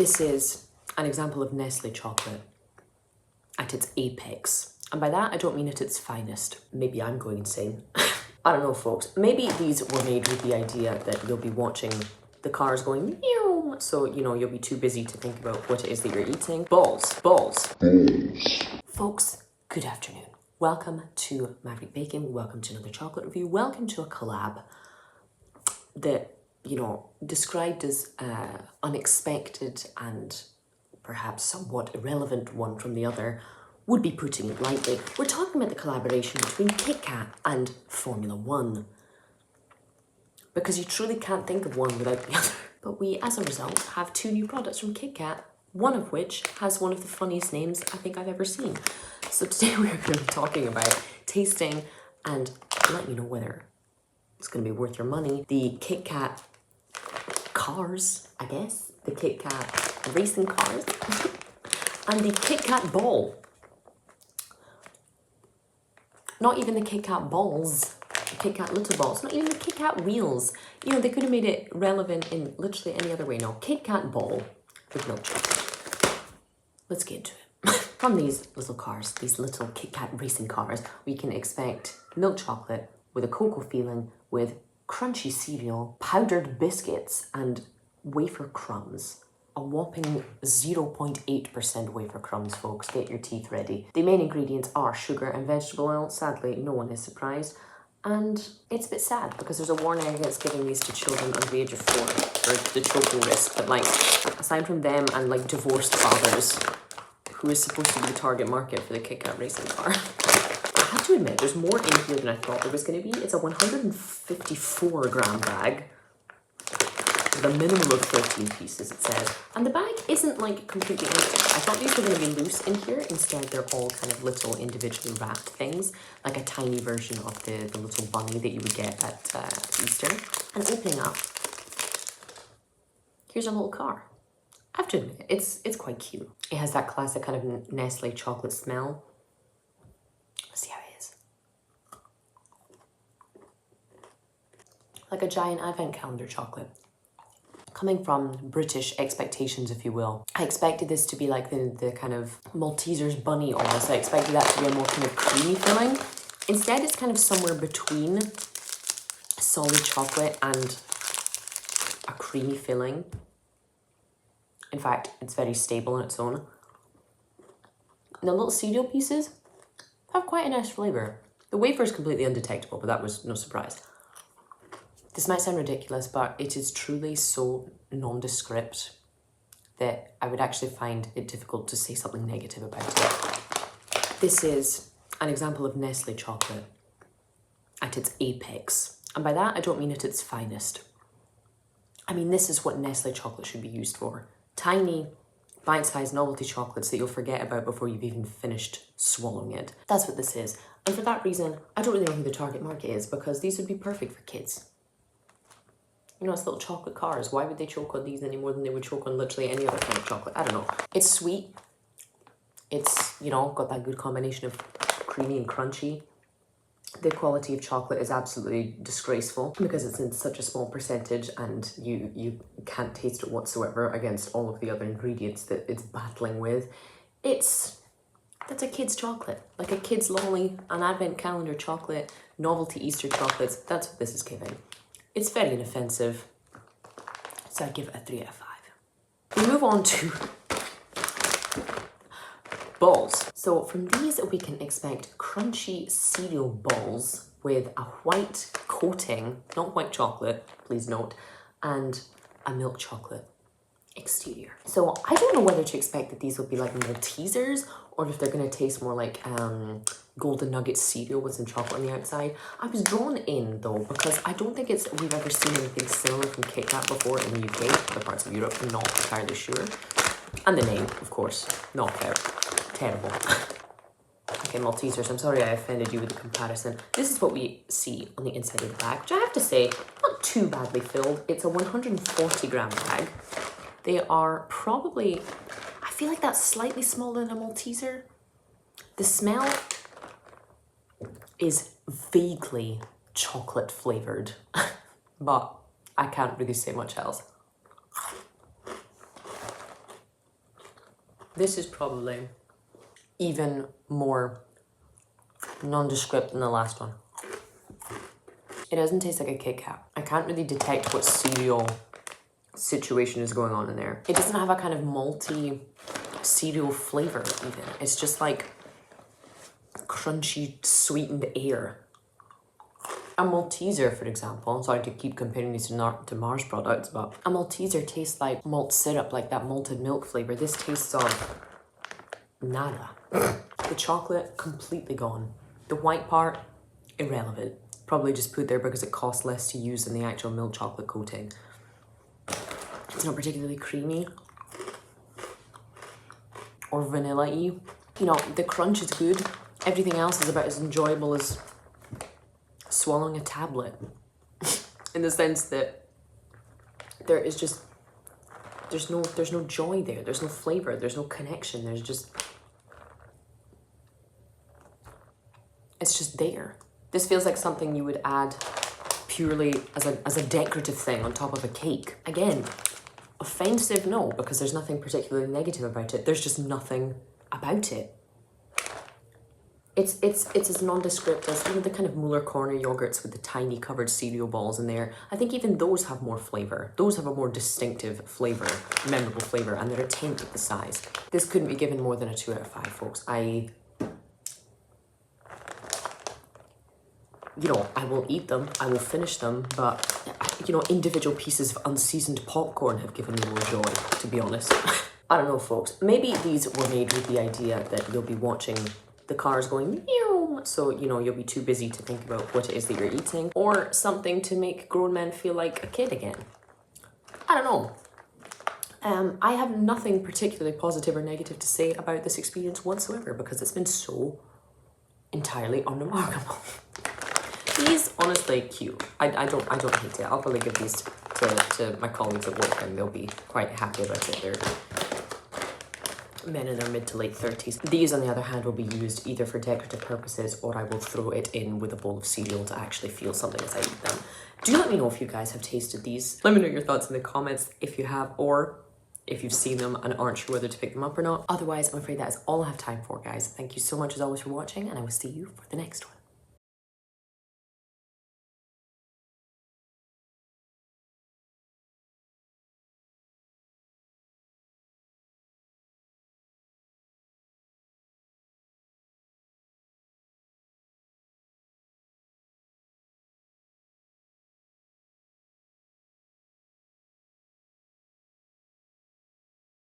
This is an example of Nestle chocolate at its apex. And by that, I don't mean at its finest. Maybe I'm going insane. I don't know, folks. Maybe these were made with the idea that you'll be watching the cars going meow, so, you know, you'll be too busy to think about what it is that you're eating. Balls. Folks, good afternoon. Welcome to Maverick Baking. Welcome to another chocolate review. Welcome to a collab that, you know, described as unexpected and perhaps somewhat irrelevant one from the other, would be putting it lightly. We're talking about the collaboration between KitKat and Formula 1. Because you truly can't think of one without the other. But we, as a result, have two new products from KitKat, one of which has one of the funniest names I think I've ever seen. So today we're going to be talking about tasting and letting you know whether it's going to be worth your money. The KitKat cars, I guess. The KitKat racing cars. And the KitKat Ball. Not even the KitKat balls. The KitKat little balls. Not even the KitKat wheels. You know, they could have made it relevant in literally any other way. No, KitKat Ball with milk chocolate. Let's get into it. From these little cars, these little KitKat racing cars, we can expect milk chocolate with a cocoa feeling, with crunchy cereal, powdered biscuits, and wafer crumbs. A whopping 0.8% wafer crumbs, folks. Get your teeth ready. The main ingredients are sugar and vegetable oil. Sadly, no one is surprised. And it's a bit sad because there's a warning against giving these to children under the age of 4 for the choking risk. But like, aside from them and like divorced fathers, who is supposed to be the target market for the KitKat racing car, I have to admit, there's more in here than I thought there was going to be. It's a 154 gram bag. The minimum of 13 pieces, it says. And the bag isn't like completely empty. I thought these were going to be loose in here. Instead, they're all kind of little individually wrapped things, like a tiny version of the little bunny that you would get at Easter. And opening up, here's a little car. I have to admit, it's quite cute. It has that classic kind of Nestle chocolate smell. Let's see how it is. Like a giant advent calendar chocolate. Coming from British expectations, if you will, I expected this to be like the kind of Malteser's bunny almost. I expected that to be a more kind of creamy filling. Instead, it's kind of somewhere between solid chocolate and a creamy filling. In fact, it's very stable on its own. And the little cereal pieces have quite a nice flavour. The wafer is completely undetectable, but that was no surprise. This might sound ridiculous, but it is truly so nondescript that I would actually find it difficult to say something negative about it. This is an example of Nestle chocolate at its apex. And by that, I don't mean at its finest. I mean, this is what Nestle chocolate should be used for. Tiny, bite-sized novelty chocolates that you'll forget about before you've even finished swallowing it. That's what this is. And for that reason, I don't really know who the target market is, because these would be perfect for kids. You know, it's little chocolate cars. Why would they choke on these any more than they would choke on literally any other kind of chocolate? I don't know. It's sweet. It's, you know, got that good combination of creamy and crunchy. The quality of chocolate is absolutely disgraceful because it's in such a small percentage and you can't taste it whatsoever against all of the other ingredients that it's battling with. That's a kid's chocolate. Like a kid's lolly, an advent calendar chocolate, novelty Easter chocolates. That's what this is giving. It's very inoffensive, so I give it a 3 out of 5. We move on to balls. So from these, we can expect crunchy cereal balls with a white coating, not white chocolate, please note, and a milk chocolate exterior. So I don't know whether to expect that these will be like Maltesers or if they're going to taste more like golden nugget cereal with some chocolate on the outside. I was drawn in though because I don't think we've ever seen anything similar from KitKat before in the UK, other parts of Europe, I'm not entirely sure. And the name, of course, not fair. Terrible. Okay, Maltesers, I'm sorry I offended you with the comparison. This is what we see on the inside of the bag, which I have to say, not too badly filled. It's a 140 gram bag. They are probably, I feel like that's slightly smaller than a Malteser. The smell is vaguely chocolate flavoured, but I can't really say much else. This is probably even more nondescript than the last one. It doesn't taste like a Kit Kat. I can't really detect what cereal situation is going on in there. It doesn't have a kind of malty cereal flavor even. It's just like crunchy, sweetened air. A Malteser, for example, sorry to keep comparing these to Mars products, but a Malteser tastes like malt syrup, like that malted milk flavor. This tastes of nada. The chocolate, completely gone. The white part, irrelevant. Probably just put there because it costs less to use than the actual milk chocolate coating. It's not particularly creamy or vanilla-y. You know, the crunch is good. Everything else is about as enjoyable as swallowing a tablet. In the sense that there is just, there's no joy there. There's no flavor. There's no connection. There's just, it's just there. This feels like something you would add purely as a decorative thing on top of a cake. Again, offensive, no, because there's nothing particularly negative about it. There's just nothing about it. It's as nondescript as, you know, the kind of Muller corner yogurts with the tiny covered cereal balls in there. I think even those have more flavor. Those have a more distinctive flavor, memorable flavor, and they're a tenth of the size. This couldn't be given more than a 2 out of 5, folks. You know, I will eat them, I will finish them, but, you know, individual pieces of unseasoned popcorn have given me more joy, to be honest. I don't know, folks. Maybe these were made with the idea that you'll be watching the cars going meow, so, you know, you'll be too busy to think about what it is that you're eating, or something to make grown men feel like a kid again. I don't know. I have nothing particularly positive or negative to say about this experience whatsoever because it's been so entirely unremarkable. These, honestly, cute. I don't hate it. I'll probably give these to my colleagues at work and they'll be quite happy about it. They're men in their mid to late 30s. These, on the other hand, will be used either for decorative purposes or I will throw it in with a bowl of cereal to actually feel something as I eat them. Do let me know if you guys have tasted these. Let me know your thoughts in the comments if you have, or if you've seen them and aren't sure whether to pick them up or not. Otherwise, I'm afraid that is all I have time for, guys. Thank you so much as always for watching, and I will see you for the next one.